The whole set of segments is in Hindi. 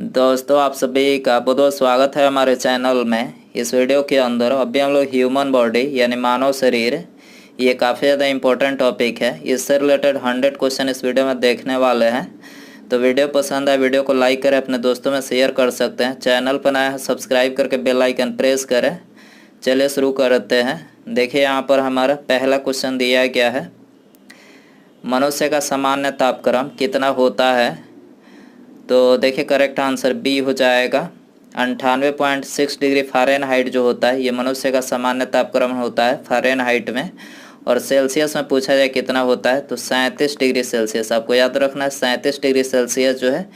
दोस्तों, आप सभी का बहुत बहुत स्वागत है हमारे चैनल में। इस वीडियो के अंदर अभी हम लोग ह्यूमन बॉडी यानी मानव शरीर, ये काफ़ी ज़्यादा इम्पोर्टेंट टॉपिक है। इससे रिलेटेड 100 क्वेश्चन इस वीडियो में देखने वाले हैं। तो वीडियो पसंद आए वीडियो को लाइक करें, अपने दोस्तों में शेयर कर सकते हैं। चैनल पर नया है सब्सक्राइब करके बेल आइकन प्रेस करें। चलिए शुरू करते हैं। देखिए यहाँ पर हमारा पहला क्वेश्चन दिया गया है, मनुष्य का सामान्य तापक्रम कितना होता है। तो देखिए करेक्ट आंसर बी हो जाएगा। 98.6 डिग्री फ़ारेनहाइट जो होता है ये मनुष्य का सामान्य तापक्रम होता है फ़ारेनहाइट में। और सेल्सियस में पूछा जाए कितना होता है तो 37 डिग्री सेल्सियस। आपको याद रखना है 37 डिग्री सेल्सियस जो है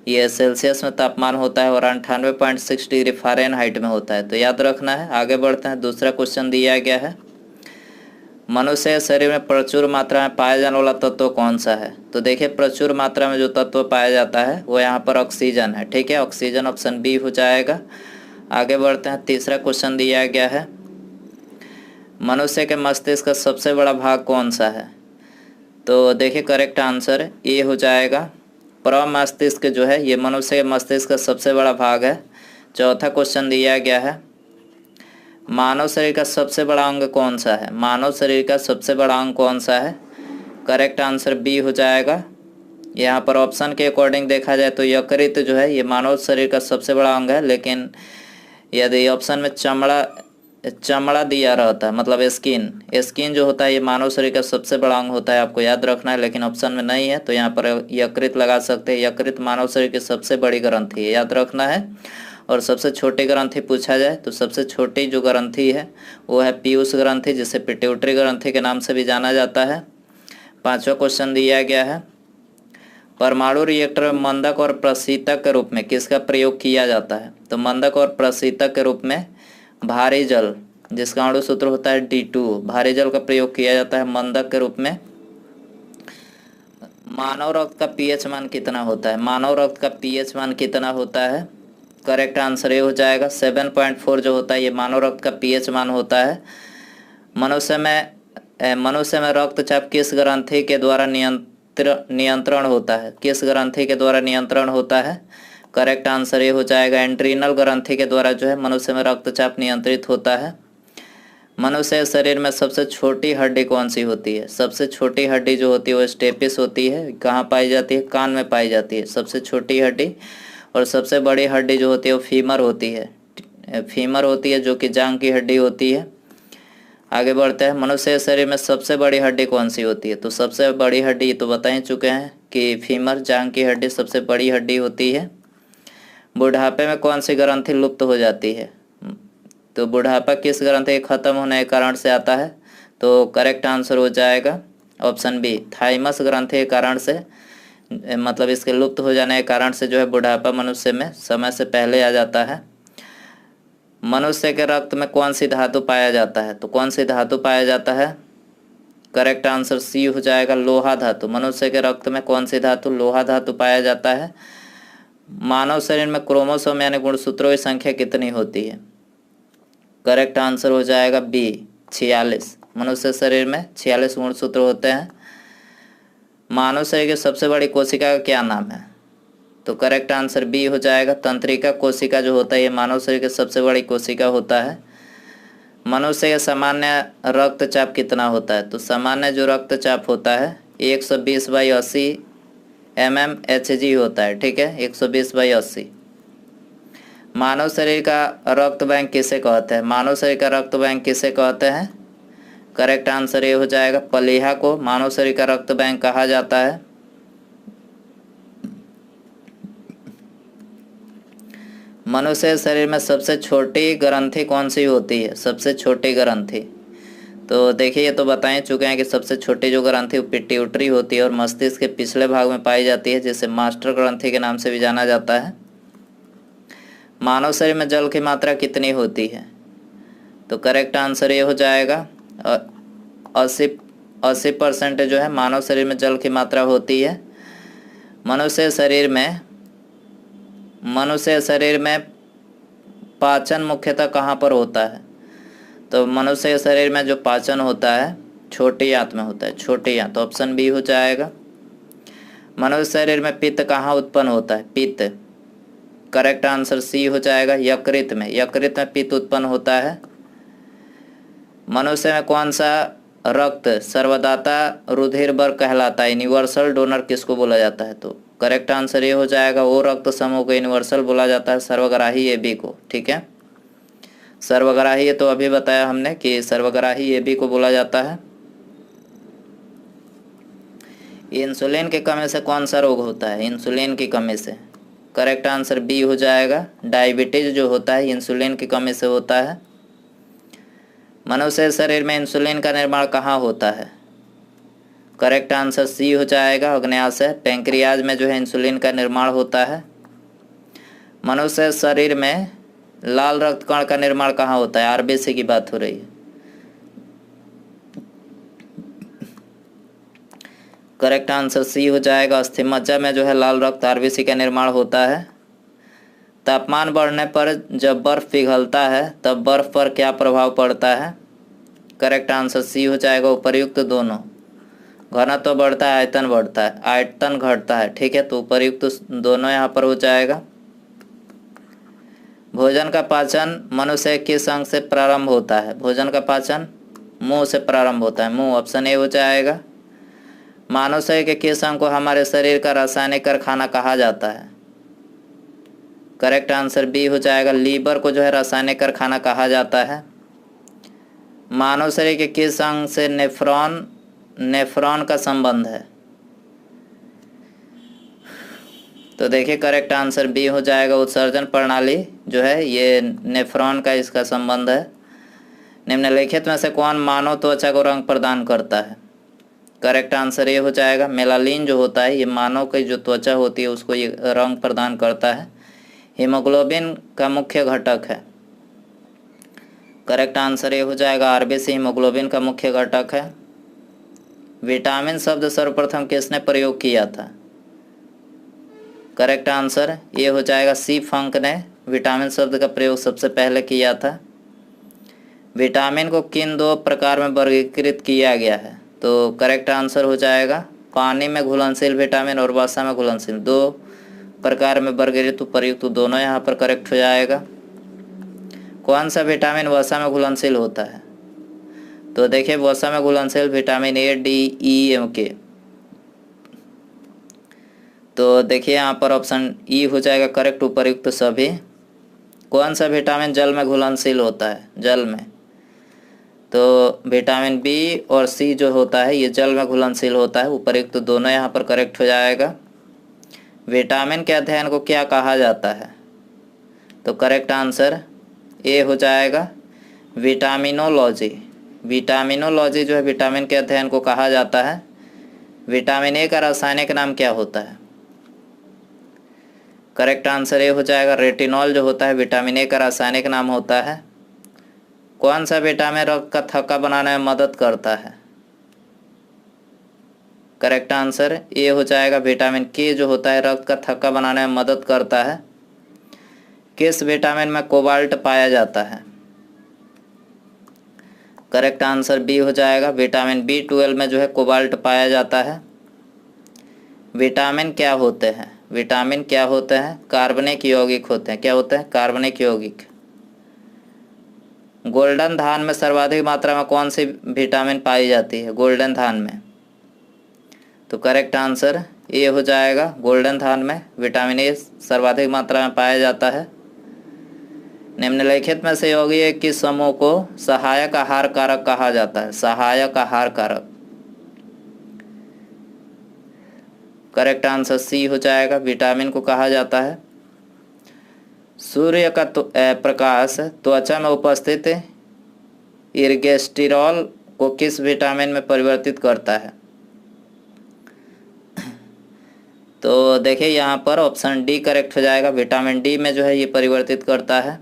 ये सेल्सियस में तापमान होता है और 98.6 डिग्री फ़ारेनहाइट में होता है। तो याद रखना है। आगे बढ़ते हैं। दूसरा क्वेश्चन दिया गया है, मनुष्य के शरीर में प्रचुर मात्रा में पाया जाने वाला तत्व कौन सा है। तो देखिए प्रचुर मात्रा में जो तत्व पाया जाता है वो यहाँ पर ऑक्सीजन है। ठीक है, ऑक्सीजन ऑप्शन बी हो जाएगा। आगे बढ़ते हैं। तीसरा क्वेश्चन दिया गया है, मनुष्य के मस्तिष्क का सबसे बड़ा भाग कौन सा है। तो देखिए करेक्ट आंसर ए हो जाएगा। प्रमस्तिष्क जो है ये मनुष्य के मस्तिष्क का सबसे बड़ा भाग है। चौथा क्वेश्चन दिया गया है, मानव शरीर का सबसे बड़ा अंग कौन सा है। मानव शरीर का सबसे बड़ा अंग कौन सा है। करेक्ट आंसर बी हो जाएगा। यहाँ पर ऑप्शन के अकॉर्डिंग देखा जाए तो यकृत जो है ये मानव शरीर का सबसे बड़ा अंग है, लेकिन यदि ऑप्शन में चमड़ा दिया रहता है मतलब स्किन जो होता है ये मानव शरीर का सबसे बड़ा अंग होता है, आपको याद रखना है। लेकिन ऑप्शन में नहीं है तो यहाँ पर यकृत लगा सकते हैं। यकृत मानव शरीर की सबसे बड़ी ग्रंथि है, याद रखना है। और सबसे छोटी ग्रंथि पूछा जाए तो सबसे छोटी जो ग्रंथि है वो है पीयूष ग्रंथि, जिसे पिट्यूटरी ग्रंथि के नाम से भी जाना जाता है। पांचवा क्वेश्चन दिया गया है, परमाणु रिएक्टर में मंदक और प्रशीतक के रूप में किसका प्रयोग किया जाता है। तो मंदक और प्रशीतक के रूप में भारी जल, जिसका अणु सूत्र होता है D2, भारी जल का प्रयोग किया जाता है मंदक के रूप में। मानव रक्त का पीएच मान कितना होता है। मानव रक्त का पीएच मान कितना होता है। करेक्ट आंसर ये हो जाएगा 7.4 जो होता है ये मानव रक्त का पीएच मान होता है। मनुष्य में रक्तचाप किस ग्रंथि के द्वारा नियंत्रण होता है। किस ग्रंथि के द्वारा नियंत्रण होता है। करेक्ट आंसर ये हो जाएगा एंट्रीनल ग्रंथि के द्वारा जो है मनुष्य में रक्तचाप नियंत्रित होता है। मनुष्य शरीर में सबसे छोटी हड्डी कौन सी होती है। सबसे छोटी हड्डी जो होती है वो स्टेपिस होती है। कहाँ पाई जाती है, कान में पाई जाती है सबसे छोटी हड्डी। और सबसे बड़ी हड्डी जो होती है वो फीमर होती है जो कि जांघ की हड्डी होती है। आगे बढ़ते हैं। मनुष्य के शरीर में सबसे बड़ी हड्डी कौन सी होती है। तो सबसे बड़ी हड्डी तो बता ही चुके हैं कि फीमर, जांघ की हड्डी सबसे बड़ी हड्डी होती है। बुढ़ापे में कौन सी ग्रंथि लुप्त हो जाती है। तो बुढ़ापा किस ग्रंथि के खत्म होने के कारण से आता है। तो करेक्ट आंसर हो जाएगा ऑप्शन बी, थाइमस ग्रंथि के कारण से, मतलब इसके लुप्त हो जाने के कारण से जो है बुढ़ापा मनुष्य में समय से पहले आ जाता है। मनुष्य के रक्त में कौन सी धातु पाया जाता है। तो कौन सी धातु पाया जाता है। करेक्ट आंसर सी हो जाएगा, लोहा धातु। मनुष्य के रक्त में कौन सी धातु, लोहा धातु पाया जाता है। मानव शरीर में क्रोमोसोम यानी गुणसूत्रों की संख्या कितनी होती है। करेक्ट आंसर हो जाएगा बी, 46। मनुष्य शरीर में 46 गुणसूत्र होते हैं। मानव शरीर की सबसे बड़ी कोशिका का क्या नाम है। तो करेक्ट आंसर बी हो जाएगा, तंत्रिका कोशिका जो होता है ये मानव शरीर की सबसे बड़ी कोशिका होता है। मनुष्य का सामान्य रक्तचाप कितना होता है। तो सामान्य जो रक्तचाप होता है 120/80 mmHg होता है। ठीक है, 120/80। मानव शरीर का रक्त बैंक किसे कहते हैं। मानव शरीर का रक्त बैंक किसे कहते हैं। करेक्ट आंसर ये हो जाएगा, प्लीहा को मानव शरीर का रक्त बैंक कहा जाता है। मनुष्य शरीर में सबसे छोटी ग्रंथि कौन सी होती है। सबसे छोटी ग्रंथि तो देखिए ये तो बता ही चुके हैं कि सबसे छोटी जो ग्रंथि वो पिट्यूटरी होती है और मस्तिष्क के पिछले भाग में पाई जाती है, जिसे मास्टर ग्रंथि के नाम से भी जाना जाता है। मानव शरीर में जल की मात्रा कितनी होती है। तो करेक्ट आंसर ये हो जाएगा 80% जो है मानव शरीर में जल की मात्रा होती है। मनुष्य शरीर में पाचन मुख्यतः कहाँ पर होता है। तो मनुष्य के शरीर में जो पाचन होता है छोटी आंत में होता है, छोटी आंत। ऑप्शन बी हो जाएगा। मनुष्य शरीर में पित्त कहाँ उत्पन्न होता है। पित्त करेक्ट आंसर सी हो जाएगा। यकृत में पित्त उत्पन्न होता है। मनुष्य में कौन सा रक्त सर्वदाता रुधिर वर्ग कहलाता है? यूनिवर्सल डोनर किसको बोला जाता है? तो करेक्ट आंसर ये हो जाएगा, वो रक्त समूह को यूनिवर्सल बोला जाता है, सर्वग्राही AB को। ठीक है, सर्वग्राही ये तो अभी बताया हमने कि सर्वग्राही AB को बोला जाता है। इंसुलिन की कमी से कौन सा रोग होता है? इंसुलिन की कमी से करेक्ट आंसर बी हो जाएगा। डायबिटीज जो होता है इंसुलिन की कमी से होता है। मनुष्य शरीर में इंसुलिन का निर्माण कहाँ होता है? करेक्ट आंसर सी हो जाएगा, अग्न्याशय पैंक्रियाज में जो है इंसुलिन का निर्माण होता है। मनुष्य शरीर में लाल रक्त कण का निर्माण कहाँ होता है? RBC की बात हो रही है। करेक्ट आंसर सी हो जाएगा, अस्थिमज्जा में जो है लाल रक्त RBC का निर्माण होता है। तापमान बढ़ने पर जब बर्फ पिघलता है तब बर्फ पर क्या प्रभाव पड़ता है? करेक्ट आंसर सी हो जाएगा, उपर्युक्त दोनों। घनत्व तो बढ़ता है, आयतन बढ़ता है, आयतन घटता है। ठीक है, तो उपर्युक्त दोनों यहाँ पर हो जाएगा। भोजन का पाचन मनुष्य किस अंग से प्रारंभ होता है? भोजन का पाचन मुंह से प्रारंभ होता है, मुंह। ऑप्शन ए हो जाएगा। मानव शरीर के किस अंग को हमारे शरीर का रासायनिक कारखाना कहा जाता है? करेक्ट आंसर बी हो जाएगा, लीवर को जो है रासायनिक कारखाना कहा जाता है। मानव शरीर के किस अंग से नेफ्रॉन का संबंध है? तो देखिए करेक्ट आंसर बी हो जाएगा, उत्सर्जन प्रणाली जो है ये नेफ्रॉन का इसका संबंध है। निम्नलिखित में से कौन मानव त्वचा को रंग प्रदान करता है? करेक्ट आंसर ये हो जाएगा, मेलानिन जो होता है ये मानव की जो त्वचा होती है उसको ये रंग प्रदान करता है। हीमोग्लोबिन का मुख्य घटक है। करेक्ट आंसर ये हो जाएगा, RBC हीमोग्लोबिन का मुख्य घटक है। विटामिन शब्द सर्वप्रथम किसने प्रयोग किया था? करेक्ट आंसर ये हो जाएगा, सी फंक ने विटामिन शब्द का प्रयोग सबसे पहले किया था। विटामिन को किन दो प्रकार में वर्गीकृत किया गया है? तो करेक्ट आंसर हो जाएगा, पानी में घुलनशील विटामिन और वसा में घुलनशील, दो प्रकार में वर्गीकृत, उपर्युक्त दोनों यहाँ पर करेक्ट हो जाएगा। कौन सा विटामिन वसा में घुलनशील होता है? तो देखिए वसा में घुलनशील विटामिन A, D, E, और K। तो देखिए यहाँ पर ऑप्शन ई हो जाएगा करेक्ट, उपर्युक्त सभी। कौन सा विटामिन जल में घुलनशील होता है? जल में तो विटामिन B और C जो होता है ये जल में घुलनशील होता है, उपर्युक्त दोनों यहाँ पर करेक्ट हो जाएगा। विटामिन के अध्ययन को क्या कहा जाता है? तो करेक्ट आंसर ए हो जाएगा, विटामिनोलॉजी। विटामिनोलॉजी जो है विटामिन के अध्ययन को कहा जाता है। विटामिन ए का रासायनिक नाम क्या होता है? करेक्ट आंसर ए हो जाएगा, रेटिनॉल जो होता है विटामिन ए का रासायनिक नाम होता है। कौन सा विटामिन रक्त का थक्का बनाने में मदद करता है? करेक्ट आंसर ए हो जाएगा, विटामिन के जो होता है रक्त का थक्का बनाने में मदद करता है। किस विटामिन में कोबाल्ट पाया जाता है? करेक्ट आंसर बी हो जाएगा, विटामिन B12 में जो है कोबाल्ट पाया जाता है। विटामिन क्या होते हैं? विटामिन क्या होते हैं? कार्बनिक यौगिक होते हैं। क्या होते हैं? कार्बनिक यौगिक। गोल्डन धान में सर्वाधिक मात्रा में कौन सी विटामिन पाई जाती है? गोल्डन धान में तो करेक्ट आंसर ए हो जाएगा, गोल्डन धान में विटामिन ए सर्वाधिक मात्रा में पाया जाता है। निम्नलिखित में से यौगिक किस समूह को सहायक आहार कारक कहा जाता है? सहायक आहार कारक। करेक्ट आंसर सी हो जाएगा, विटामिन को कहा जाता है। सूर्य का प्रकाश त्वचा में उपस्थित इर्गेस्टिरॉल को किस विटामिन में परिवर्तित करता है? तो देखिए यहाँ पर ऑप्शन डी करेक्ट हो जाएगा, विटामिन डी में जो है ये परिवर्तित करता है।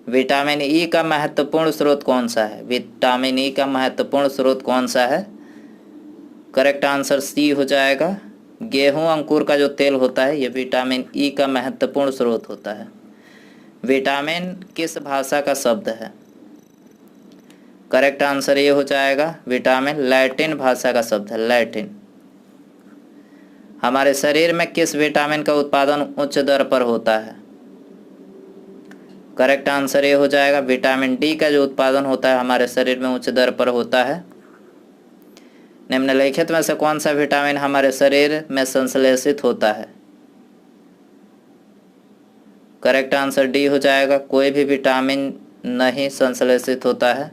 विटामिन ई का महत्वपूर्ण स्रोत कौन सा है? विटामिन ई का महत्वपूर्ण स्रोत कौन सा है? करेक्ट आंसर सी हो जाएगा, गेहूं अंकुर का जो तेल होता है ये विटामिन ई का महत्वपूर्ण स्रोत होता है। विटामिन किस भाषा का शब्द है? करेक्ट आंसर ये हो जाएगा, विटामिन लैटिन भाषा का शब्द है, लैटिन। हमारे शरीर में किस विटामिन का उत्पादन उच्च दर पर होता है? करेक्ट आंसर ये हो जाएगा विटामिन डी का जो उत्पादन होता है हमारे शरीर में उच्च दर पर होता है। निम्नलिखित में से कौन सा विटामिन हमारे शरीर में संश्लेषित होता है? करेक्ट आंसर डी हो जाएगा, कोई भी विटामिन नहीं संश्लेषित होता है।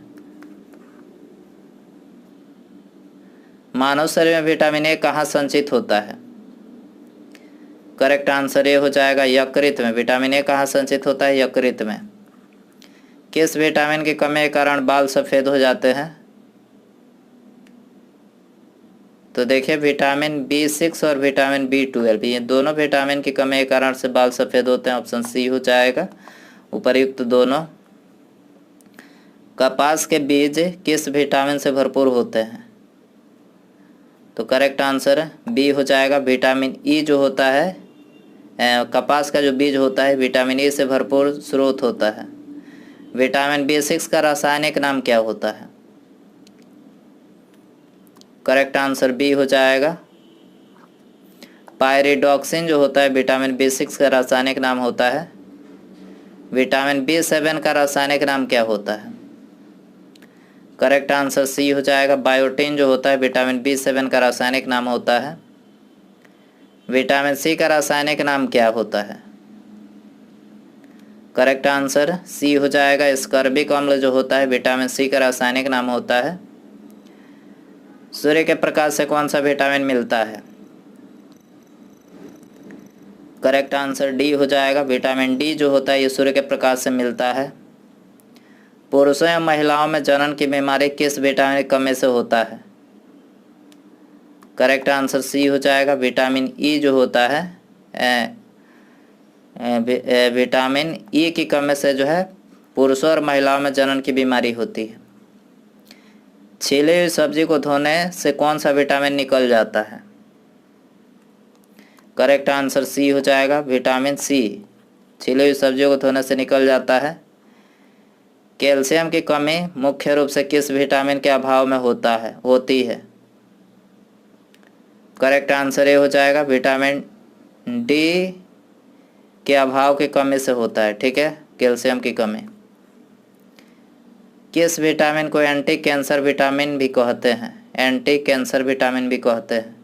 मानव शरीर में विटामिन ए कहाँ संचित होता है? करेक्ट आंसर ए हो जाएगा यकृत में। विटामिन ए कहाँ संचित होता है? यकृत में। किस विटामिन की कमी के कारण बाल सफ़ेद हो जाते हैं? तो देखिए विटामिन B6 और विटामिन B12 ये दोनों विटामिन की कमी के कारण से बाल सफ़ेद होते हैं। ऑप्शन सी हो जाएगा उपर्युक्त दोनों। कपास के बीज किस विटामिन से भरपूर होते हैं? तो करेक्ट आंसर बी हो जाएगा विटामिन ई जो होता है, कपास का जो बीज होता है विटामिन ई से भरपूर स्रोत होता है। विटामिन B6 का रासायनिक नाम क्या होता है? करेक्ट आंसर बी हो जाएगा पायरिडॉक्सिन जो होता है विटामिन B6 का रासायनिक नाम होता है। विटामिन B7 का रासायनिक नाम क्या होता है? करेक्ट आंसर सी हो जाएगा बायोटिन जो होता है विटामिन B7 का रासायनिक नाम होता है। विटामिन सी का रासायनिक नाम क्या होता है? करेक्ट आंसर सी हो जाएगा स्कर्बिक अम्ल जो होता है विटामिन सी का रासायनिक नाम होता है। सूर्य के प्रकाश से कौन सा विटामिन मिलता है? करेक्ट आंसर डी हो जाएगा विटामिन डी जो होता है ये सूर्य के प्रकाश से मिलता है। पुरुषों या महिलाओं में जनन की बीमारी किस विटामिन की कमी से होता है? करेक्ट आंसर सी हो जाएगा विटामिन ई जो होता है विटामिन ई की कमी से जो है पुरुषों और महिलाओं में जनन की बीमारी होती है। छीली हुई सब्जी को धोने से कौन सा विटामिन निकल जाता है? करेक्ट आंसर सी हो जाएगा विटामिन सी। छीली हुई सब्जियों को धोने से निकल जाता है। कैल्शियम की कमी मुख्य रूप से किस विटामिन के अभाव में होती है? करेक्ट आंसर ये हो जाएगा विटामिन डी के अभाव की कमी से होता है। ठीक है, कैल्शियम की कमी। किस विटामिन को एंटी कैंसर विटामिन भी कहते हैं? एंटी कैंसर विटामिन भी कहते हैं।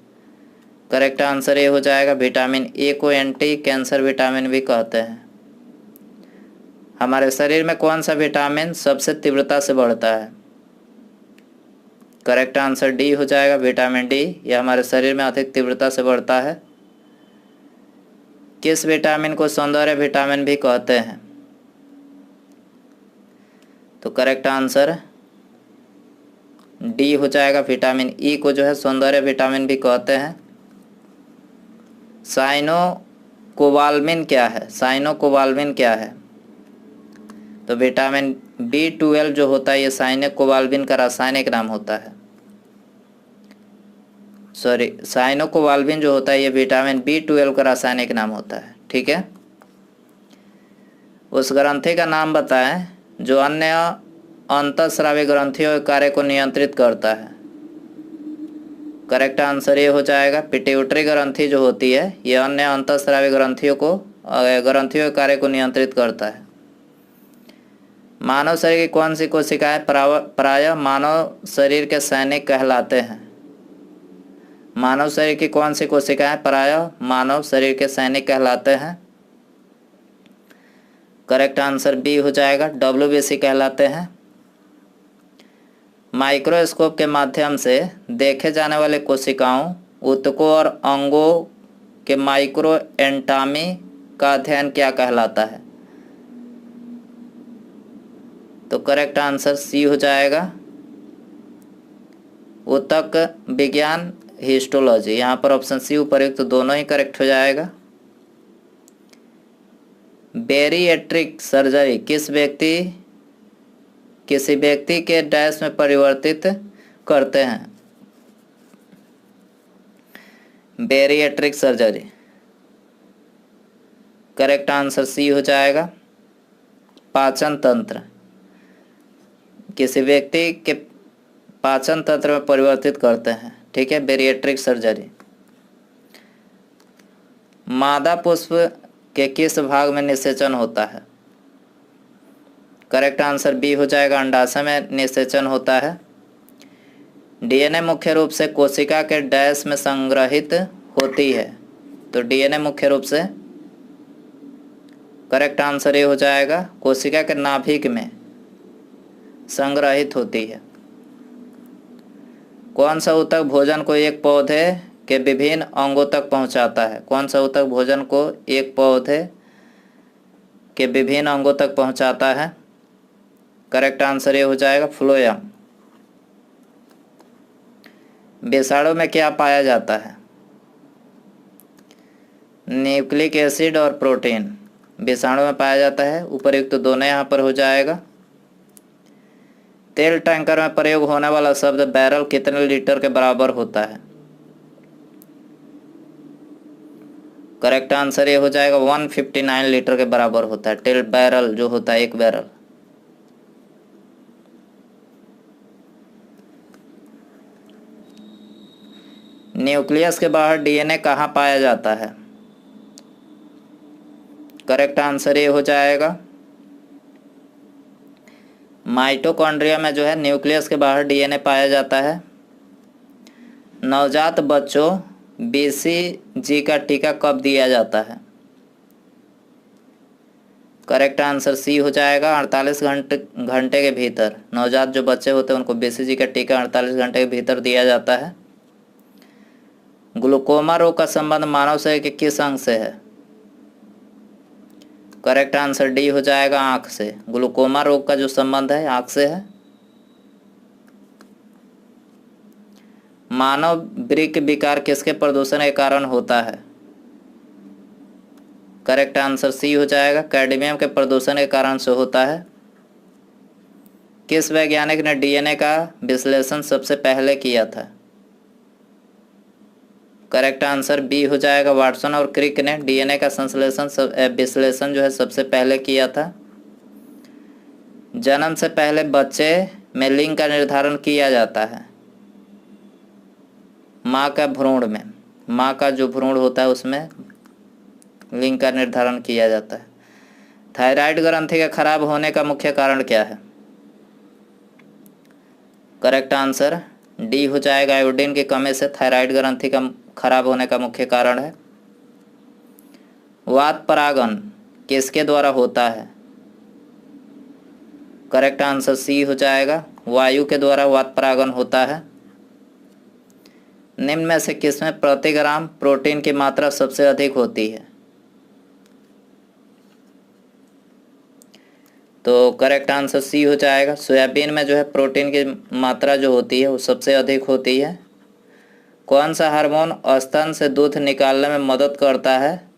करेक्ट आंसर ये हो जाएगा विटामिन ए को एंटी कैंसर विटामिन भी कहते हैं। हमारे शरीर में कौन सा विटामिन सबसे तीव्रता से बढ़ता है? करेक्ट आंसर डी हो जाएगा विटामिन डी। यह हमारे शरीर में अधिक तीव्रता से बढ़ता है। किस विटामिन को सौंदर्य विटामिन भी कहते हैं? तो करेक्ट आंसर डी हो जाएगा विटामिन ई को जो है सौंदर्य विटामिन भी कहते हैं। साइनोकोबाल्मिन क्या है? साइनोकोबाल्मिन क्या है? तो विटामिन B12 जो होता है ये साइनोकोबाल्मिन का रासायनिक नाम होता है। साइनोकोबाल्मिन जो होता है ये विटामिन B12 का रासायनिक नाम होता है। ठीक है, उस ग्रंथि का नाम बताएं जो अन्य अंतःस्रावी ग्रंथियों के कार्य को नियंत्रित करता है। करेक्ट आंसर ये हो जाएगा पिट्यूटरी ग्रंथि जो होती है ये अन्य अंतःस्रावी ग्रंथियों के कार्य को नियंत्रित करता है। मानव शरीर की कौन सी कोशिकाएं प्रायः मानव शरीर के सैनिक कहलाते हैं? मानव शरीर की कौन सी कोशिकाएं प्रायः मानव शरीर के सैनिक कहलाते हैं? करेक्ट आंसर बी हो जाएगा WBC कहलाते हैं। माइक्रोस्कोप के माध्यम से देखे जाने वाले कोशिकाओं, ऊतकों और अंगों के माइक्रो एनाटॉमी का अध्ययन क्या कहलाता है? तो करेक्ट आंसर सी हो जाएगा ऊतक विज्ञान हिस्टोलॉजी। यहाँ पर ऑप्शन सी उपर्युक्त दोनों ही करेक्ट हो जाएगा। बेरिएट्रिक सर्जरी किसी व्यक्ति के डैश में परिवर्तित करते हैं? Bariatric surgery correct answer C हो जाएगा पाचन तंत्र। किसी व्यक्ति के पाचन तंत्र में परिवर्तित करते हैं। ठीक है, बेरिएट्रिक सर्जरी। मादा पुष्प के किस भाग में निषेचन होता है? करेक्ट आंसर बी हो जाएगा, अंडाशय में निषेचन होता है। डीएनए मुख्य रूप से कोशिका के डैश में संग्रहित होती है, तो डीएनए मुख्य रूप से करेक्ट आंसर ये हो जाएगा, कोशिका के नाभिक में संग्रहित होती है। कौन सा ऊतक भोजन को एक पौधे के विभिन्न अंगों तक पहुंचाता है? कौन सा ऊतक भोजन को एक पौधे के विभिन्न अंगों तक पहुंचाता है? करेक्ट आंसर ये हो जाएगा, फ्लोएम। विषाणु में क्या पाया जाता है? न्यूक्लिक एसिड और प्रोटीन विषाणु में पाया जाता है। उपर्युक्त तो दोनों यहाँ पर हो जाएगा। तेल टैंकर में प्रयोग होने वाला शब्द बैरल कितने लीटर के बराबर होता है? करेक्ट आंसर ये हो जाएगा, 159 लीटर के बराबर होता है। तेल बैरल जो होता है, एक बैरल। न्यूक्लियस के बाहर डीएनए कहाँ पाया जाता है? करेक्ट आंसर ये हो जाएगा, माइटोकॉन्ड्रिया में जो है न्यूक्लियस के बाहर डीएनए पाया जाता है। नवजात बच्चों बीसीजी का टीका कब दिया जाता है? करेक्ट आंसर सी हो जाएगा, 48 घंटे के भीतर। नवजात जो बच्चे होते हैं उनको बीसीजी का टीका 48 घंटे के भीतर दिया जाता है। ग्लूकोमा रोग का संबंध मानव शरीर के किस अंग से है? करेक्ट आंसर डी हो जाएगा, आंख से। ग्लूकोमा रोग का जो संबंध है आंख से है। मानव वृक्क विकार किसके प्रदूषण के कारण होता है? करेक्ट आंसर सी हो जाएगा, कैडमियम के प्रदूषण के कारण से होता है। किस वैज्ञानिक ने डीएनए का विश्लेषण सबसे पहले किया था? करेक्ट आंसर बी हो जाएगा, वाटसन और क्रिक ने डीएनए का विश्लेषण जो है सबसे पहले किया था। जन्म से पहले बच्चे में लिंग का निर्धारण किया जाता है। माँ का भ्रूण में, माँ का जो भ्रूण होता है उसमें लिंग का निर्धारण किया जाता है। थायराइड ग्रंथि के खराब होने का मुख्य कारण क्या है? करेक्ट आंसर डी हो जाएगा, आयोडीन की कमी से थायराइड ग्रंथि का खराब होने का मुख्य कारण है। वात परागन किसके द्वारा होता है? करेक्ट आंसर सी हो जाएगा, वायु के द्वारा वात परागन होता है। निम्न में से किसमें प्रति ग्राम प्रोटीन की मात्रा सबसे अधिक होती है? तो करेक्ट आंसर सी हो जाएगा, सोयाबीन में जो है प्रोटीन की मात्रा जो होती है वो सबसे अधिक होती है। कौन सा हार्मोन स्तन से दूध निकालने में मदद करता है?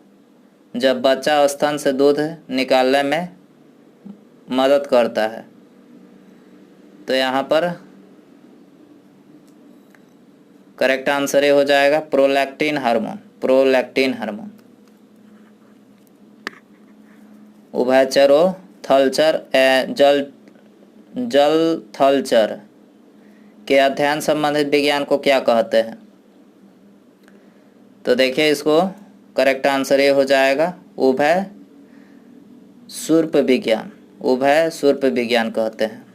जब बच्चा स्तन से दूध निकालने में मदद करता है, तो यहाँ पर करेक्ट आंसर ये हो जाएगा, प्रोलैक्टिन हार्मोन। Prolactin hormone. उभयचरों थलचर जल थलचर के अध्ययन संबंधित विज्ञान को क्या कहते हैं? तो देखिए इसको करेक्ट आंसर ये हो जाएगा, उभय सूर्प विज्ञान। उभय सूर्प विज्ञान कहते हैं।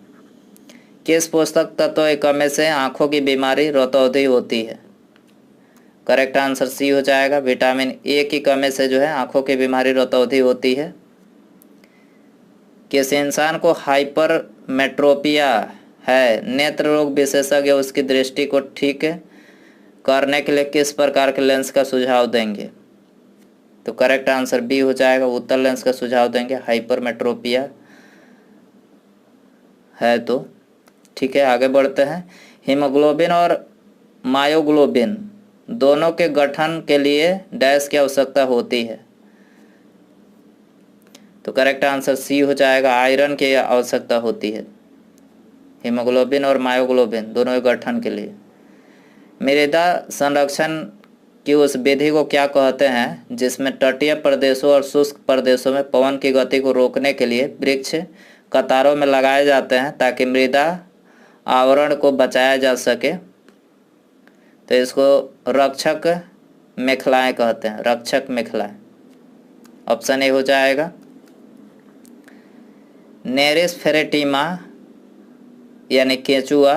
किस पोषक तत्व की कमी से आंखों की बीमारी रतौंधी होती है? करेक्ट आंसर सी हो जाएगा, विटामिन ए की कमी से जो है आंखों की बीमारी रतौंधी होती है। किस इंसान को हाइपरमेट्रोपिया है? नेत्र रोग विशेषज्ञ उसकी दृष्टि को ठीक करने के लिए किस प्रकार के लेंस का सुझाव देंगे? तो करेक्ट आंसर बी हो जाएगा, उत्तल लेंस का सुझाव देंगे हाइपरमेट्रोपिया है तो। ठीक है, आगे बढ़ते हैं। हीमोग्लोबिन और मायोग्लोबिन दोनों के गठन के लिए डैश की आवश्यकता होती है? तो करेक्ट आंसर सी हो जाएगा, आयरन की आवश्यकता होती है हीमोग्लोबिन और मायोग्लोबिन दोनों के गठन के लिए। मृदा संरक्षण की उस विधि को क्या कहते हैं जिसमें तटीय प्रदेशों और शुष्क प्रदेशों में पवन की गति को रोकने के लिए वृक्ष कतारों में लगाए जाते हैं ताकि मृदा आवरण को बचाया जा सके? तो इसको रक्षक मेखलाएं कहते हैं, रक्षक मेखलाएं। ऑप्शन ए हो जाएगा। नेरिस फेरेटिमा यानी केंचुआ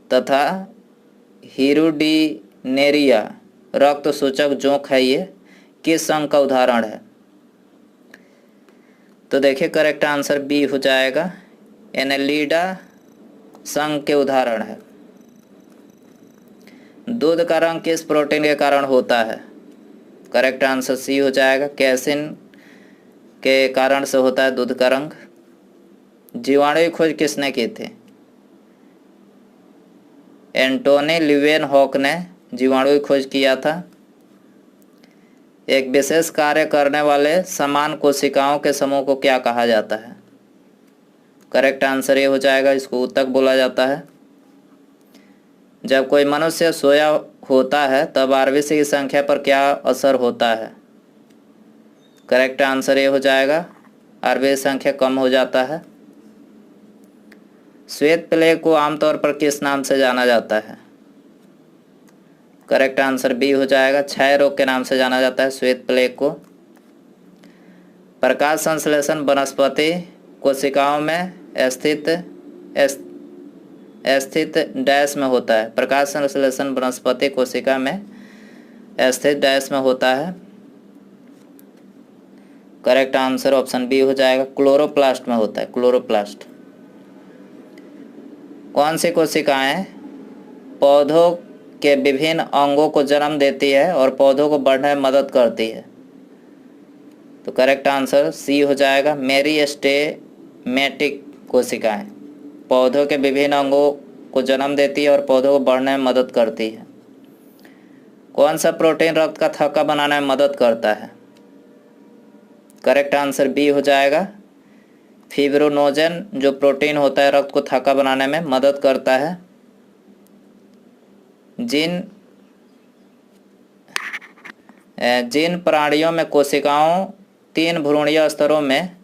तथा हिरुडिनेरिया रक्त सूचक जोंक है, ये किस संघ का उदाहरण है? तो देखिए करेक्ट आंसर बी हो जाएगा, एनेलिडा संघ के उदाहरण है। दूध का रंग किस प्रोटीन के कारण होता है? करेक्ट आंसर सी हो जाएगा, कैसिन के कारण से होता है दूध का रंग। जीवाणु की खोज किसने की थी? एंटोनी ल्यूवेनहॉक ने जीवाणु की खोज किया था। एक विशेष कार्य करने वाले समान कोशिकाओं के समूह को क्या कहा जाता है? करेक्ट आंसर ये हो जाएगा, इसको ऊतक बोला जाता है। जब कोई मनुष्य सोया होता है तब आरबीसी की संख्या पर क्या असर होता है? करेक्ट आंसर ये हो जाएगा, आरबीसी संख्या कम हो जाता है। श्वेत प्लेग को आमतौर पर किस नाम से जाना जाता है? करेक्ट आंसर बी हो जाएगा, क्षय रोग के नाम से जाना जाता है श्वेत प्लेग को। प्रकाश संश्लेषण वनस्पति कोशिकाओं में स्थित डैश में होता है। प्रकाश संश्लेषण वनस्पति कोशिका में स्थित डैश में होता है। करेक्ट आंसर ऑप्शन बी हो जाएगा, क्लोरोप्लास्ट में होता है, क्लोरोप्लास्ट। कौन सी कोशिकाएं पौधों के विभिन्न अंगों को जन्म देती है और पौधों को बढ़ने में मदद करती है? तो करेक्ट आंसर सी हो जाएगा, मेरिस्टेमेटिक कोशिकाएं पौधों के विभिन्न अंगों को जन्म देती है और पौधों को बढ़ने में मदद करती है। कौन सा प्रोटीन रक्त का थक्का बनाने में मदद करता है? करेक्ट आंसर बी हो जाएगा, फिब्रोनोजन जो प्रोटीन होता है रक्त को थक्का बनाने में मदद करता है। जिन प्राणियों में कोशिकाओं 3 भ्रूणीय स्तरों में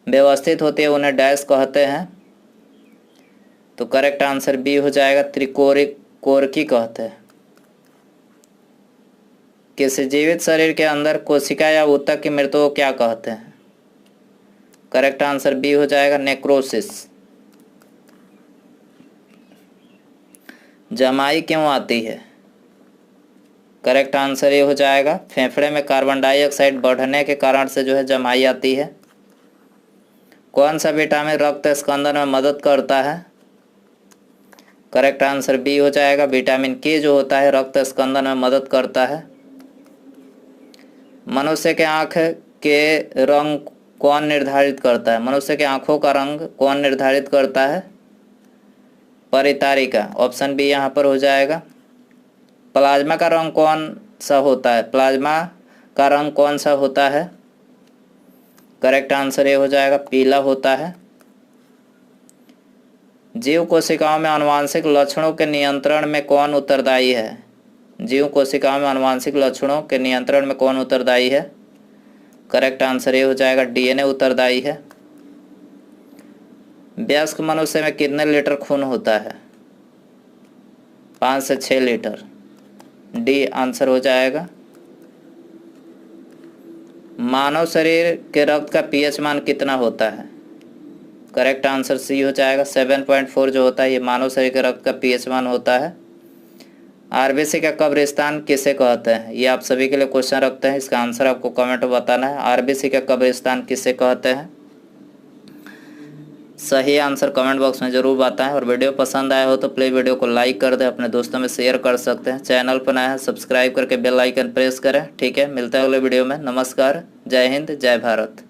व्यवस्थित होती है उन्हें डैश कहते हैं? तो करेक्ट आंसर बी हो जाएगा, त्रिकोरकी कहते हैं। किसी जीवित शरीर के अंदर कोशिका या ऊतक की मृत्यु को क्या कहते हैं? करेक्ट आंसर बी हो जाएगा, नेक्रोसिस। जमाई क्यों आती है? करेक्ट आंसर ये हो जाएगा, फेफड़े में कार्बन डाइऑक्साइड बढ़ने के कारण से जो है जमाई आती है। कौन सा विटामिन रक्त स्कंदन में मदद करता है? करेक्ट आंसर बी हो जाएगा, विटामिन के जो होता है रक्त स्कंदन में मदद करता है। मनुष्य के आँख के रंग कौन निर्धारित करता है? मनुष्य के आँखों का रंग कौन निर्धारित करता है? परितारिका, ऑप्शन बी यहाँ पर हो जाएगा। प्लाज्मा का रंग कौन सा होता है? प्लाज्मा का रंग कौन सा होता है? करेक्ट आंसर ये हो जाएगा, पीला होता है। जीव कोशिकाओं में आनुवांशिक लक्षणों के नियंत्रण में कौन उत्तरदायी है? जीव कोशिकाओं में आनुवांशिक लक्षणों के नियंत्रण में कौन उत्तरदायी है? करेक्ट आंसर ये हो जाएगा, डीएनए उत्तरदायी है। वयस्क मनुष्य में कितने लीटर खून होता है? 5 से 6 लीटर, डी आंसर हो जाएगा। मानव शरीर के रक्त का पीएच मान कितना होता है? करेक्ट आंसर सी हो जाएगा, 7.4 जो होता है ये मानव शरीर के रक्त का पीएच मान होता है। आरबीसी का कब्रिस्तान किसे कहते हैं? ये आप सभी के लिए क्वेश्चन रखते हैं, इसका आंसर आपको कमेंट में बताना है। आरबीसी का कब्रिस्तान किसे कहते हैं? सही आंसर कमेंट बॉक्स में जरूर बताएं। और वीडियो पसंद आया हो तो प्लीज़ वीडियो को लाइक कर दें, अपने दोस्तों में शेयर कर सकते हैं। चैनल पर नया है सब्सक्राइब करके बेल आइकन प्रेस करें। ठीक है, मिलते हैं अगले वीडियो में। नमस्कार, जय हिंद, जय भारत।